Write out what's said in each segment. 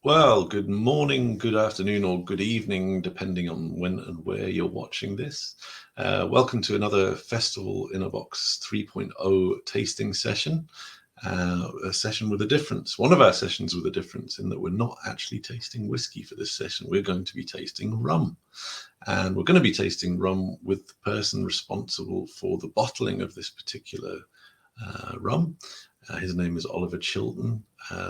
Well, good morning, good afternoon, or good evening, depending on when and where you're watching this. Welcome to another Festival in a Box 3.0 tasting session. A session with a difference. One of our sessions with a difference in that we're not actually tasting whiskey for this session. We're going to be tasting rum. And we're going to be tasting rum with the person responsible for the bottling of this particular rum. His name is Ollie Chilton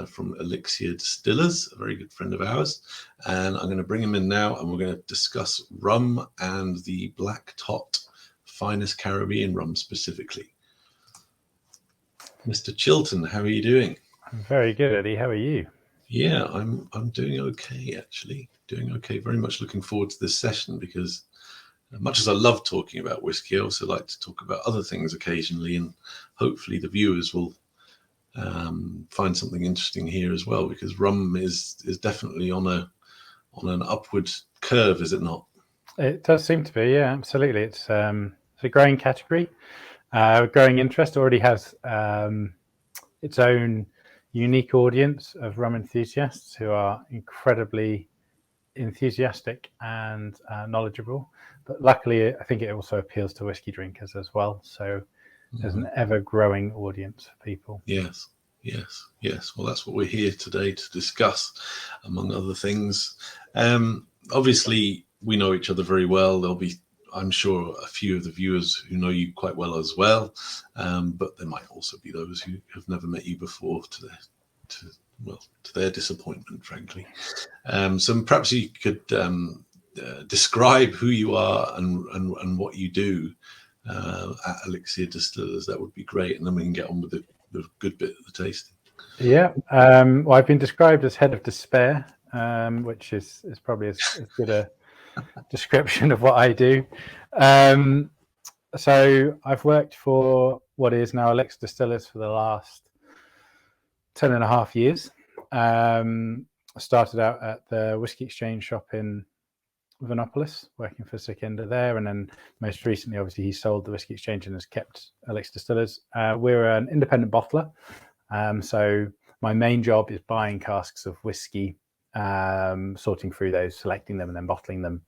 from Elixir Distillers, a very good friend of ours. And I'm going to bring him in now, and we're going to discuss rum and the Black Tot, finest Caribbean rum specifically. Mr. Chilton, how are you doing? I'm very good, Eddie. How are you? Yeah, I'm doing okay, actually. Doing okay. Very much looking forward to this session because much as I love talking about whiskey, I also like to talk about other things occasionally, and hopefully the viewers will find something interesting here as well, because rum is definitely on an upward curve, is it not? It does seem to be, yeah, absolutely. It's a growing category. Growing interest already has its own unique audience of rum enthusiasts who are incredibly enthusiastic and knowledgeable. But luckily, I think it also appeals to whiskey drinkers as well. So there's an ever-growing audience for people. Yes. Well, that's what we're here today to discuss, among other things. Obviously, we know each other very well. There'll be, I'm sure, a few of the viewers who know you quite well as well, but there might also be those who have never met you before, to their disappointment, frankly. So perhaps you could describe who you are and what you do at Elixir Distillers. That would be great, and then we can get on with the good bit of the tasting. Yeah, well, I've been described as head of despair, which is probably as good a description of what I do. So I've worked for what is now Elixir Distillers for the last 10 and a half years. I started out at the Whiskey Exchange shop in Vinopolis, working for Sikenda there, and then most recently, obviously, he sold the Whiskey Exchange and has kept Elixir Distillers. We're an independent bottler, so my main job is buying casks of whiskey, sorting through those, selecting them, and then bottling them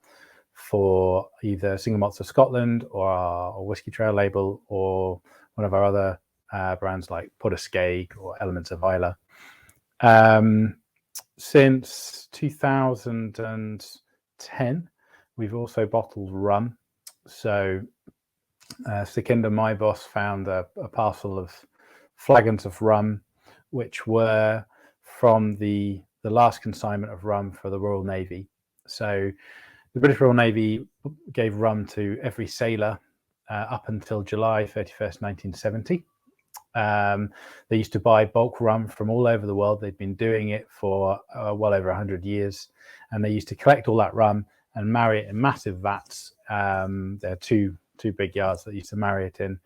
for either Single Malts of Scotland or our Whiskey Trail label, or one of our other brands like Porterskeg or Elements of Islay. Since 2010, we've also bottled rum. So Sikenda, my boss, found a parcel of flagons of rum, which were from the last consignment of rum for the Royal Navy. So the British Royal Navy gave rum to every sailor up until July 31st, 1970. They used to buy bulk rum from all over the world. They'd been doing it for well over 100 years, and they used to collect all that rum and marry it in massive vats. There are two big yards that used to marry it in,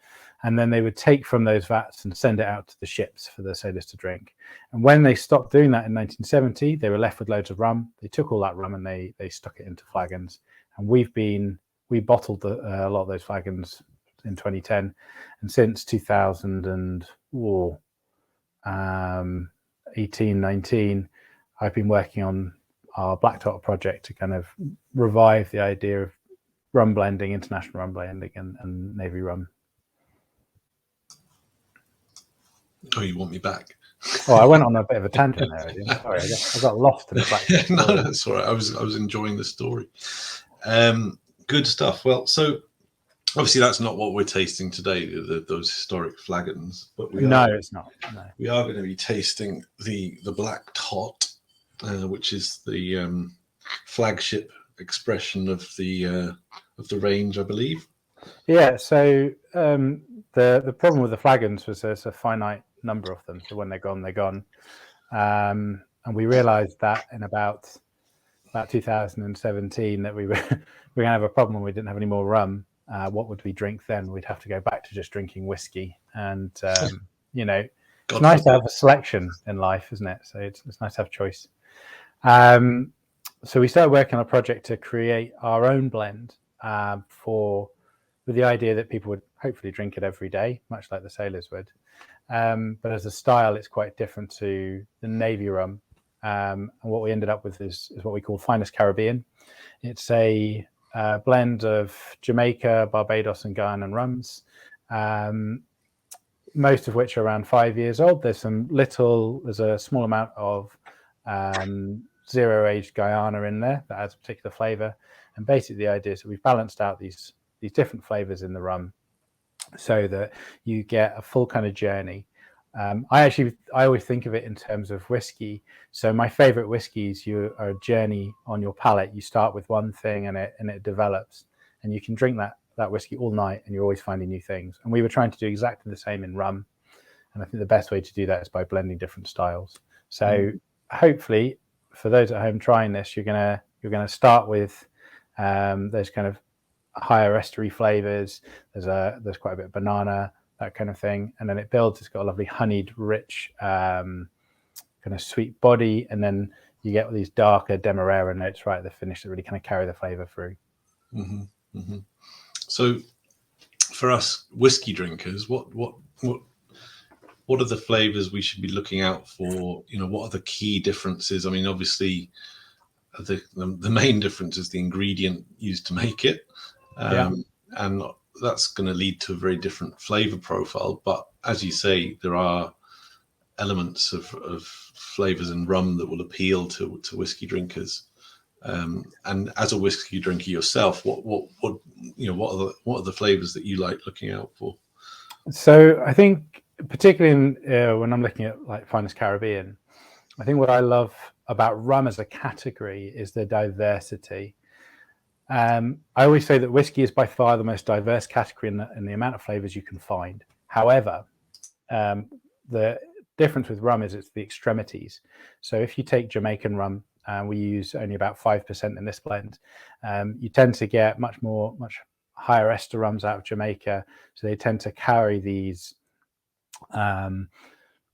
and then they would take from those vats and send it out to the ships for the sailors to drink. And when they stopped doing that in 1970, they were left with loads of rum. They took all that rum and they stuck it into flagons. And we bottled a lot of those flagons in 2010, and since 2018-19, I've been working on our Black Tot project to kind of revive the idea of rum blending, international rum blending, and Navy rum. Oh, you want me back? Oh, I went on a bit of a tangent there. Sorry, I got lost in the Black Tot. No, that's all right. I was enjoying the story. Good stuff. Well, so obviously that's not what we're tasting today, those historic flagons, but it's not. No. We are going to be tasting the Black Tot, which is the flagship expression of the range, I believe. Yeah. So the problem with the flagons was there's a finite number of them. So when they're gone, they're gone. And we realised that in about 2017 that we were going to have a problem when we didn't have any more rum. What would we drink then? We'd have to go back to just drinking whiskey. And, it's nice to have a selection in life, isn't it? So it's nice to have choice. So we started working on a project to create our own blend with the idea that people would hopefully drink it every day, much like the sailors would. But as a style, it's quite different to the Navy rum And what we ended up with is what we call Finest Caribbean. It's a blend of Jamaica, Barbados, and Guyana rums, most of which are around 5 years old. There's a small amount of zero-aged Guyana in there that adds a particular flavour. And basically the idea is that we've balanced out these different flavours in the rum so that you get a full kind of journey. I always think of it in terms of whiskey. So my favorite whiskeys, you are a journey on your palate. You start with one thing and it develops, and you can drink that whiskey all night and you're always finding new things. And we were trying to do exactly the same in rum. And I think the best way to do that is by blending different styles. So hopefully for those at home trying this, you're gonna start with those kind of higher estery flavors. There's quite a bit of banana, that kind of thing, and then it builds. It's got a lovely honeyed, rich, kind of sweet body, and then you get these darker demerara notes right at the finish that really kind of carry the flavor through. Mm-hmm. Mm-hmm. So, for us whiskey drinkers, what are the flavors we should be looking out for? You know, what are the key differences? I mean, obviously, the main difference is the ingredient used to make it, and that's going to lead to a very different flavor profile. But as you say, there are elements of flavors in rum that will appeal to whiskey drinkers. And as a whiskey drinker yourself, what are the flavors that you like looking out for? So I think particularly when I'm looking at like Finest Caribbean, I think what I love about rum as a category is the diversity. I always say that whiskey is by far the most diverse category in the amount of flavors you can find. However, the difference with rum is it's the extremities. So if you take Jamaican rum, we use only about 5% in this blend. You tend to get much higher ester rums out of Jamaica. So they tend to carry these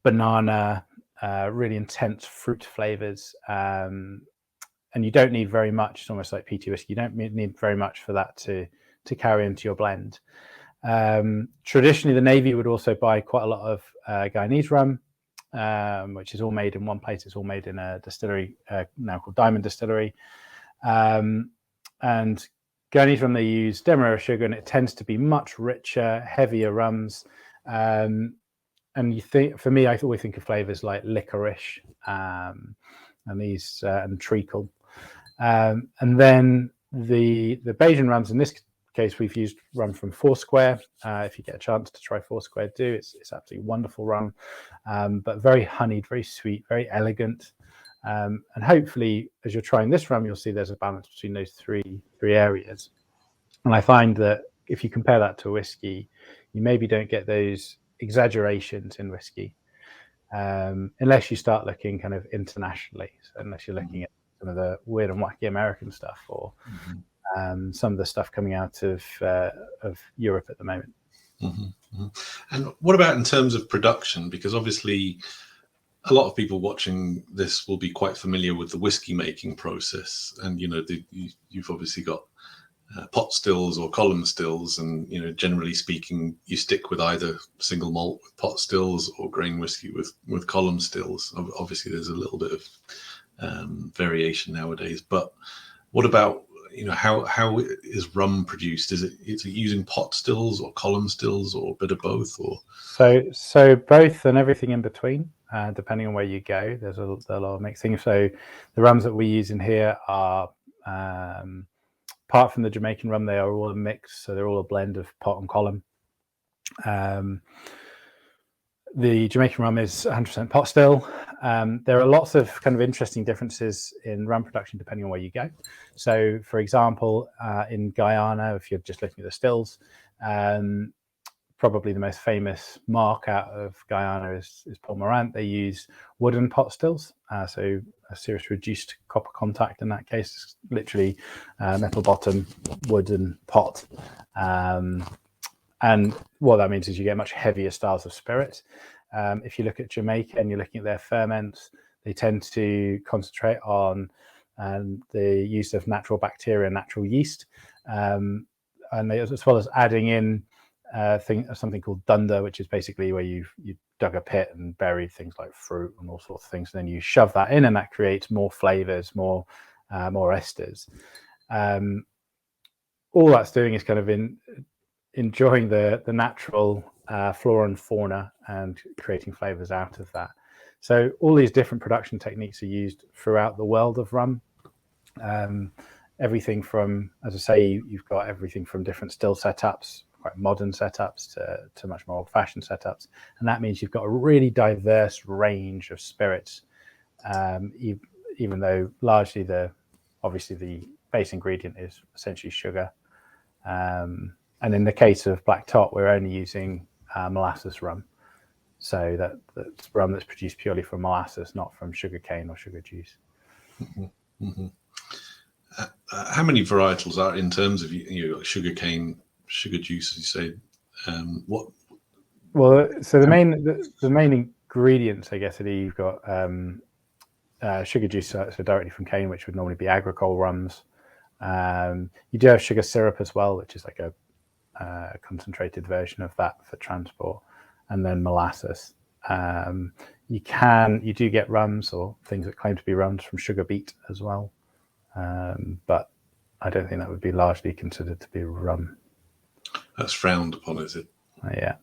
banana, really intense fruit flavors. And you don't need very much. It's almost like peaty whiskey. You don't need very much for that to carry into your blend. Traditionally, the Navy would also buy quite a lot of Guyanese rum, which is all made in one place. It's all made in a distillery now called Diamond Distillery. And Guyanese rum, they use demerara sugar, and it tends to be much richer, heavier rums. And for me, I always think of flavors like licorice and treacle. And then the Bajan rums, in this case, we've used rum from Foursquare. If you get a chance to try Foursquare, do. It's absolutely wonderful rum, but very honeyed, very sweet, very elegant. And hopefully, as you're trying this rum, you'll see there's a balance between those three areas. And I find that if you compare that to whiskey, you maybe don't get those exaggerations in whiskey, unless you start looking kind of internationally. So unless you're looking at some of the weird and wacky American stuff, or some of the stuff coming out of Europe at the moment. Mm-hmm. And what about in terms of production? Because obviously a lot of people watching this will be quite familiar with the whiskey making process, and you've obviously got pot stills or column stills, and generally speaking, you stick with either single malt with pot stills or grain whiskey with column stills. Obviously, there's a little bit of variation nowadays. But what about how is rum produced? Is it using pot stills or column stills or a bit of both? Or so both and everything in between, depending on where you go. There's a lot of mixing. So the rums that we use in here are, apart from the Jamaican rum, they are all a mix. So they're all a blend of pot and column. The Jamaican rum is 100% pot still. There are lots of kind of interesting differences in rum production depending on where you go. So, for example, in Guyana, if you're just looking at the stills, probably the most famous mark out of Guyana is Paul Morant. They use wooden pot stills, so a serious reduced copper contact in that case, literally metal bottom, wooden pot. And what that means is you get much heavier styles of spirit. If you look at Jamaica and you're looking at their ferments, they tend to concentrate on the use of natural bacteria, natural yeast, and they, as well as adding in something called dunder, which is basically where you dug a pit and buried things like fruit and all sorts of things, and then you shove that in, and that creates more flavors, more esters. All that's doing is kind of enjoying the natural flora and fauna and creating flavors out of that. So all these different production techniques are used throughout the world of rum. Everything from, as I say, you've got everything from different still setups, quite modern setups, to much more old-fashioned setups, and that means you've got a really diverse range of spirits. Even though largely obviously the base ingredient is essentially sugar, and in the case of Black Tot, we're only using molasses rum, so that's rum that's produced purely from molasses, not from sugar cane or sugar juice. Mm-hmm. Mm-hmm. How many varietals are in terms of sugar cane, sugar juice, as you say? What? Well, so the main ingredients, I guess, you've got sugar juice, so directly from cane, which would normally be agricole rums. You do have sugar syrup as well, which is like a concentrated version of that for transport, and then molasses. You do get rums or things that claim to be rums from sugar beet as well, but I don't think that would be largely considered to be rum. That's frowned upon, is it? Yeah.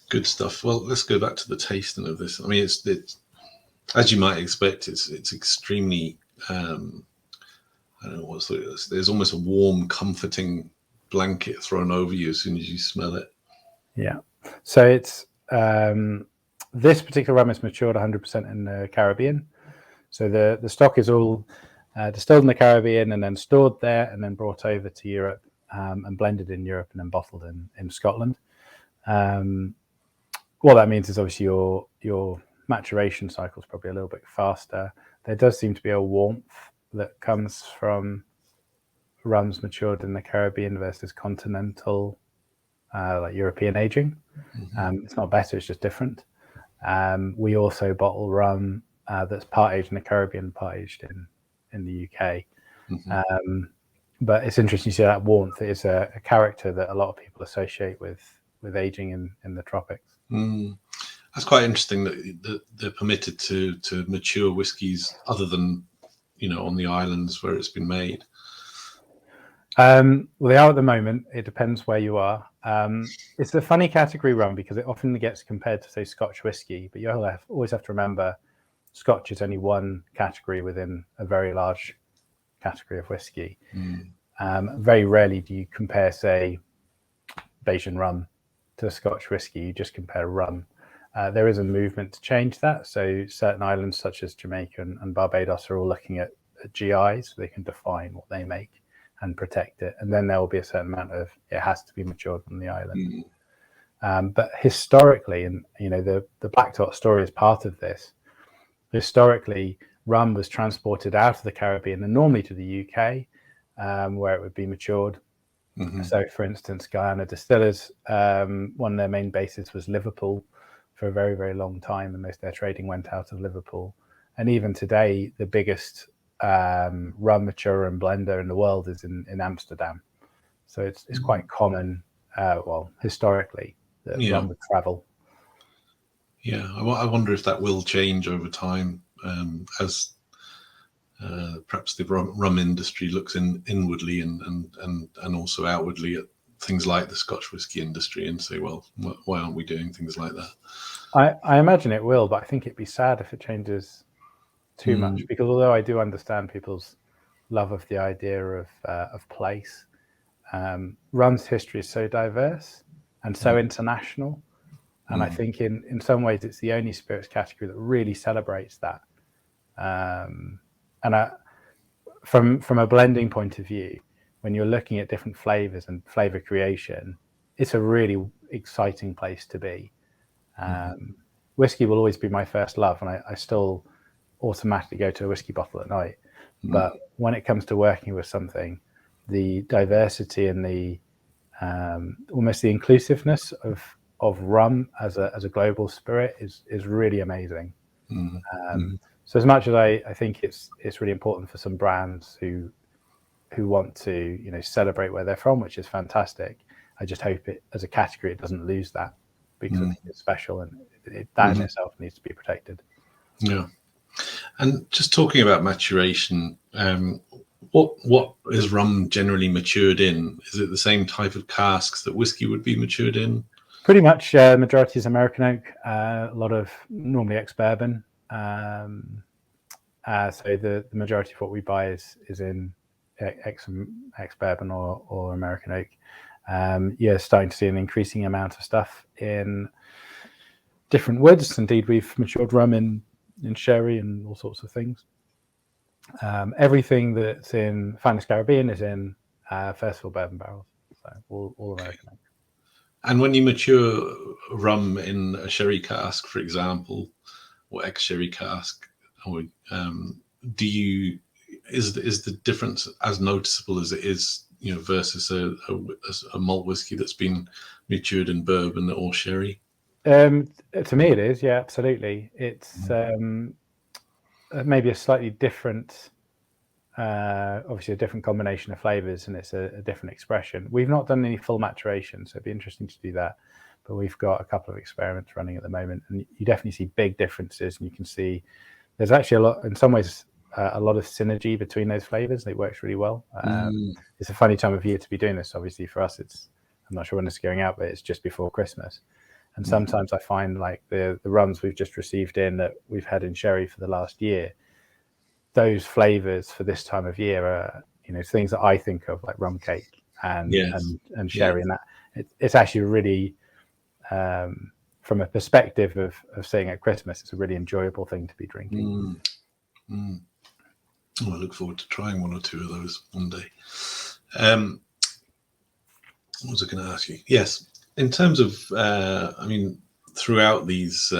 Good stuff. Well, let's go back to the tasting of this. I mean, it's as you might expect, it's extremely. I don't know what's there's almost a warm, comforting blanket thrown over you as soon as you smell it. Yeah. So it's this particular rum is matured 100% in the Caribbean. So the stock is all distilled in the Caribbean and then stored there and then brought over to Europe and blended in Europe and then bottled in Scotland. What that means is obviously your maturation cycle is probably a little bit faster. There does seem to be a warmth that comes from rums matured in the Caribbean versus continental, like European aging. Mm-hmm. It's not better, it's just different. We also bottle rum that's part aged in the Caribbean, part aged in the UK. Mm-hmm. But it's interesting to see that warmth. It is a character that a lot of people associate with aging in the tropics. Mm. That's quite interesting that they're permitted to mature whiskies other than, on the islands where it's been made. Well, they are at the moment. It depends where you are. It's a funny category, rum, because it often gets compared to, say, Scotch whiskey, but you always have to remember Scotch is only one category within a very large category of whiskey. Very rarely do you compare, say, Bajan rum to Scotch whiskey. You just compare rum. There is a movement to change that. So certain islands such as Jamaica and Barbados are all looking at GIs, so they can define what they make and protect it. And then there will be a certain amount of, it has to be matured on the island. But historically, and the Black Tot story is part of this. Historically, rum was transported out of the Caribbean and normally to the UK, where it would be matured. Mm-hmm. So, for instance, Guyana Distillers, one of their main bases was Liverpool for a very, very long time, and most of their trading went out of Liverpool. And even today, the biggest rum maturer and blender in the world is in Amsterdam. So it's quite common, historically, that rum would travel. Yeah, I wonder if that will change over time as perhaps the rum industry looks inwardly and also outwardly at things like the Scotch whisky industry and say, well, why aren't we doing things like that? I imagine it will, but I think it'd be sad if it changes too much, because although I do understand people's love of the idea of place, rum's history is so diverse and so international. And I think in some ways it's the only spirits category that really celebrates that. From a blending point of view, when you're looking at different flavors and flavor creation, it's a really exciting place to be. Whiskey will always be my first love, and I still automatically go to a whiskey bottle at night. But when it comes to working with something, the diversity and the almost the inclusiveness of rum as a global spirit is really amazing. So as much as I think it's really important for some brands who want to celebrate where they're from, which is fantastic, I just hope it, as a category, it doesn't lose that, because I think it's special, and that in itself needs to be protected. Yeah. And just talking about maturation, what is rum generally matured in? Is it the same type of casks that whiskey would be matured in? Pretty much, majority is American oak. A lot of normally ex-bourbon. So the majority of what we buy is in ex-bourbon or American oak. Starting to see an increasing amount of stuff in different woods. Indeed, we've matured rum in sherry and all sorts of things. Everything that's in Finest Caribbean is in first fill bourbon barrels. So all American oak. And when you mature rum in a sherry cask, for example, or ex-sherry cask, or is the difference as noticeable as it is, versus a malt whiskey that's been matured in bourbon or sherry? To me, it is. Yeah, absolutely. It's maybe a slightly different, obviously a different combination of flavors, and it's a different expression. We've not done any full maturation, so it'd be interesting to do that. But we've got a couple of experiments running at the moment, and you definitely see big differences. And you can see there's actually a lot, in some ways, a lot of synergy between those flavors. It works really well. It's a funny time of year to be doing this. Obviously, for us, I'm not sure when it's going out, but it's just before Christmas. And sometimes I find like the rums we've just received in that we've had in sherry for the last year, those flavors for this time of year are, things that I think of, like rum cake and sherry, and that it's actually really, from a perspective of saying at Christmas, it's a really enjoyable thing to be drinking. I look forward to trying one or two of those one day. What was I going to ask you? Yes, in terms of, throughout these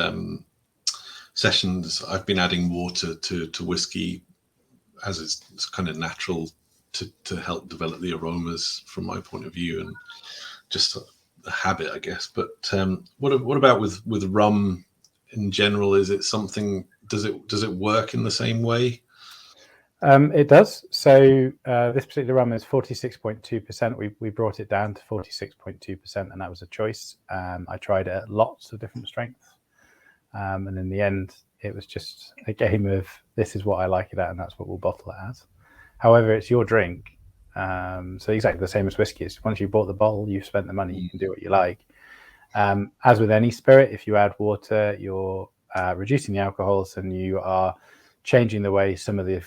sessions, I've been adding water to whiskey, as it's kind of natural to help develop the aromas from my point of view, and just a habit, I guess. But what about with rum in general? Is it something? Does it work in the same way? It does. So this particular rum is 46.2%. We brought it down to 46.2%, and that was a choice. I tried it at lots of different strengths, and in the end, it was just a game of, this is what I like it at, and that's what we'll bottle it as. However, it's your drink. So exactly the same as whiskey. Once you bought the bottle, you've spent the money, you can do what you like. As with any spirit, if you add water, you're reducing the alcohols, and you are changing the way some of the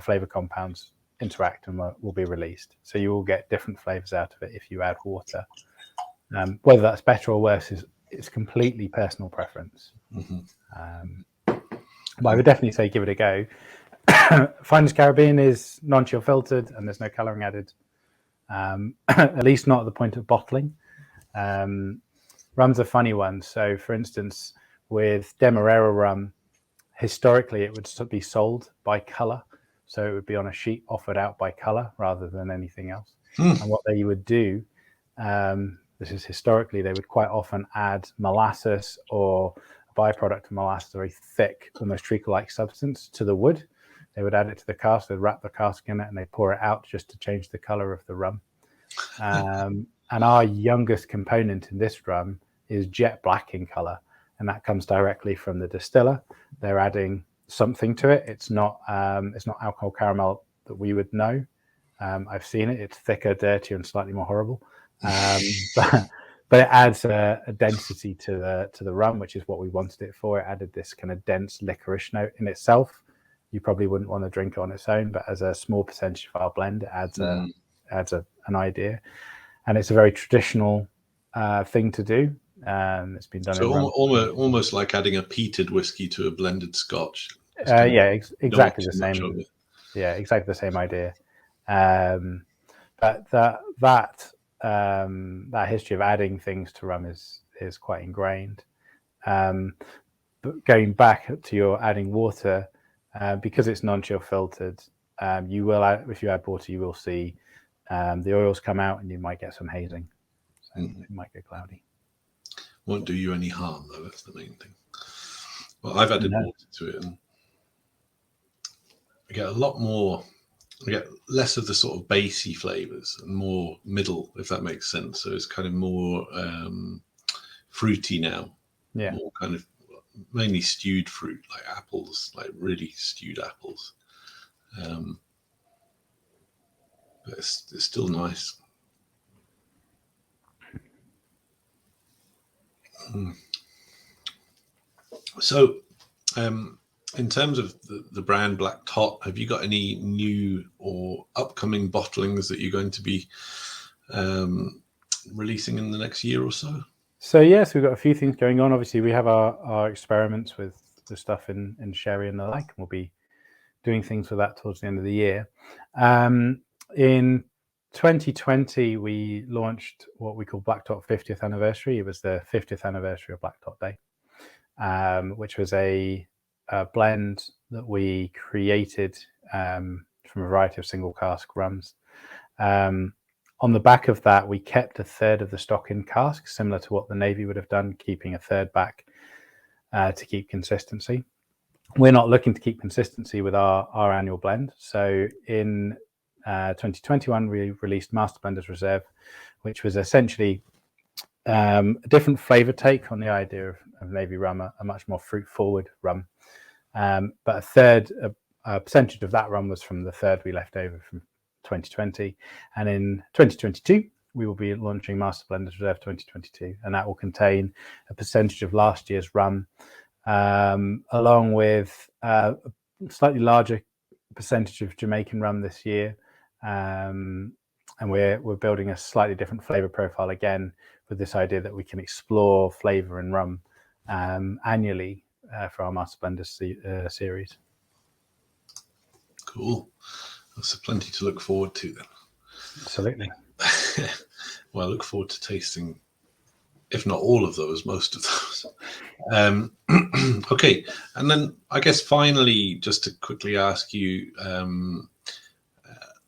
flavor compounds interact and will be released. So you will get different flavors out of it if you add water. Whether that's better or worse is completely personal preference. But I would definitely say give it a go. Finest Caribbean is non-chill filtered, and there's no colouring added, at least not at the point of bottling. Rum's a funny one. So, for instance, with Demerara rum, historically it would be sold by colour. So it would be on a sheet offered out by colour rather than anything else. And what they would do, this is historically, they would quite often add molasses or a byproduct of molasses, a very thick, almost treacle-like substance, to the wood. They would add it to the cask, they'd wrap the cask in it, and they'd pour it out just to change the colour of the rum. And our youngest component in this rum is jet black in colour, and that comes directly from the distiller. They're adding something to it. It's not alcohol caramel that we would know. I've seen it. It's thicker, dirtier, and slightly more horrible. But it adds a density to the rum, which is what we wanted it for. It added this kind of dense licorice note in itself. You probably wouldn't want to drink it on its own, but as a small percentage of our blend, it adds an idea. And it's a very traditional thing to do. It's been done. So almost like adding a peated whiskey to a blended Scotch. Exactly the same. Yeah, exactly the same idea. But that history of adding things to rum is quite ingrained. But going back to your adding water, because it's non-chill filtered, you will if you add water, you will see the oils come out, and you might get some hazing. So it might get cloudy. Won't do you any harm, though. That's the main thing. Well, I've added water to it, and I get a lot more I get less of the sort of bassy flavors and more middle, if that makes sense. So it's kind of more fruity now. Yeah. More kind of mainly stewed fruit, like apples, like really stewed apples. But it's still nice. So, in terms of the brand Black Tot, have you got any new or upcoming bottlings that you're going to be releasing in the next year or so? So yes, we've got a few things going on. Obviously, we have our experiments with the stuff in sherry and the like, and we'll be doing things with that towards the end of the year. In 2020, we launched what we call Black Tot 50th anniversary. It was the 50th anniversary of Black Tot Day, which was a blend that we created from a variety of single cask rums. On the back of that, we kept a third of the stock in casks, similar to what the Navy would have done, keeping a third back to keep consistency. We're not looking to keep consistency with our annual blend. So in 2021, we released Master Blenders Reserve, which was essentially a different flavor take on the idea of Navy rum, a much more fruit-forward rum. But a percentage of that rum was from the third we left over from 2020. And in 2022, we will be launching Master Blenders Reserve 2022, and that will contain a percentage of last year's rum, along with a slightly larger percentage of Jamaican rum this year. And we're building a slightly different flavor profile again, with this idea that we can explore flavor and rum annually for our Master Blenders series. Cool. That's plenty to look forward to then. Absolutely. Well, I look forward to tasting, if not all of those, most of those. Okay, and then I guess finally, just to quickly ask you,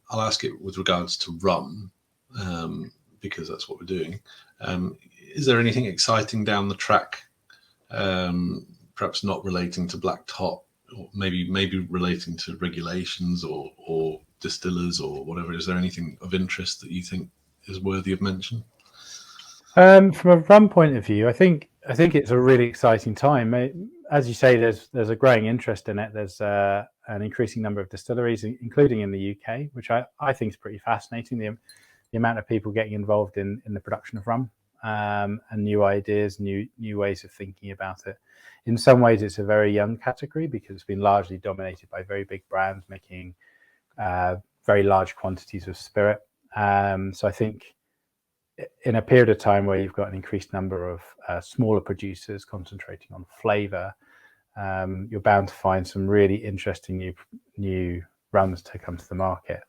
I'll ask it with regards to rum, because that's what we're doing. Is there anything exciting down the track, perhaps not relating to Black Tot, or maybe relating to regulations or distillers or whatever? Is there anything of interest that you think is worthy of mention? From a rum point of view, I think it's a really exciting time. As you say, there's a growing interest in it. There's an increasing number of distilleries, including in the UK, which I think is pretty fascinating. The amount of people getting involved in the production of rum, and new ideas, new ways of thinking about it. In some ways, it's a very young category because it's been largely dominated by very big brands making very large quantities of spirit. So I think in a period of time where you've got an increased number of smaller producers concentrating on flavor, you're bound to find some really interesting new rums to come to the market.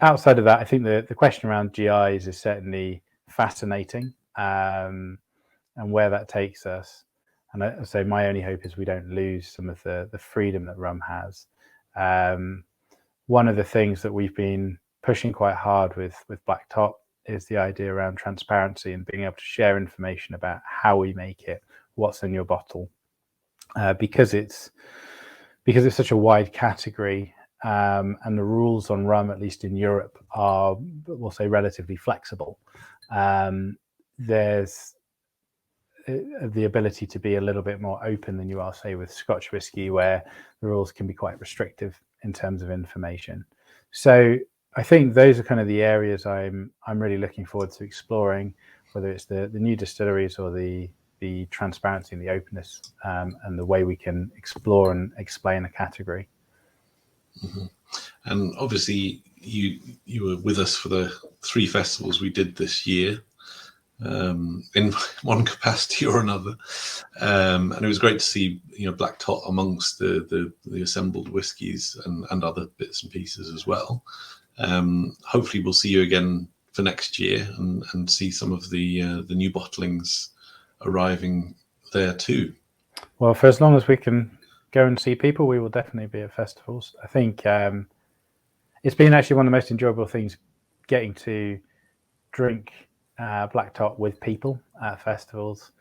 Outside of that, I think the question around GIs is certainly fascinating, and where that takes us. And I say my only hope is we don't lose some of the freedom that rum has. One of the things that we've been pushing quite hard with Black Tot is the idea around transparency and being able to share information about how we make it, what's in your bottle, because it's such a wide category, and the rules on rum, at least in Europe, are, we'll say, relatively flexible. There's the ability to be a little bit more open than you are, say, with Scotch whisky, where the rules can be quite restrictive in terms of information. So I think those are kind of the areas I'm really looking forward to exploring, whether it's the new distilleries or the transparency and the openness, and the way we can explore and explain a category. Mm-hmm. And obviously you were with us for the 3 festivals we did this year, in one capacity or another, and it was great to see Black Tot amongst the assembled whiskies and other bits and pieces as well. Hopefully we'll see you again for next year and see some of the new bottlings arriving there too. Well, for as long as we can go and see people, we will definitely be at festivals. I think it's been actually one of the most enjoyable things, getting to drink Black Tot with people at festivals.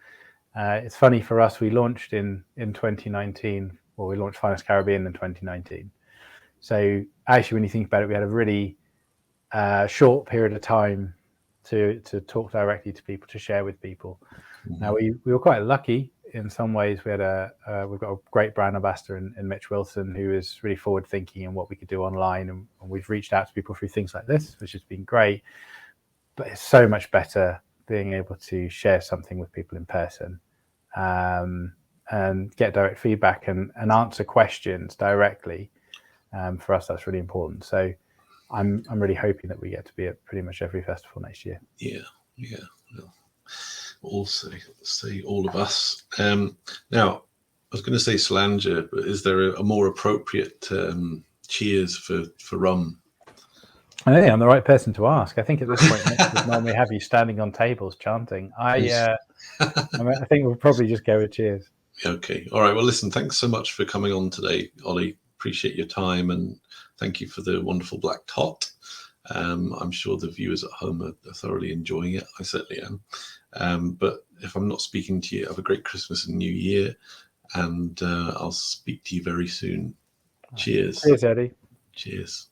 It's funny for us, we launched in 2019, well, we launched Finest Caribbean in 2019. So actually, when you think about it, we had a really short period of time to talk directly to people, to share with people. Now we were quite lucky in some ways. We've got a great brand ambassador in Mitch Wilson, who is really forward thinking in what we could do online, and we've reached out to people through things like this, which has been great. But it's so much better being able to share something with people in person, and get direct feedback and answer questions directly. For us, that's really important. So I'm really hoping that we get to be at pretty much every festival next year. Yeah. Well, also, say all of us. Now, I was going to say Slanger, but is there a more appropriate cheers for rum? I think I'm the right person to ask. I think at this point, Nick would normally have you standing on tables chanting. I think we'll probably just go with cheers. Okay. All right. Well, listen, thanks so much for coming on today, Ollie. Appreciate your time, and thank you for the wonderful Black Tot. I'm sure the viewers at home are thoroughly enjoying it. I certainly am. But if I'm not speaking to you, have a great Christmas and New Year, and I'll speak to you very soon. Cheers. Cheers, Eddie. Cheers.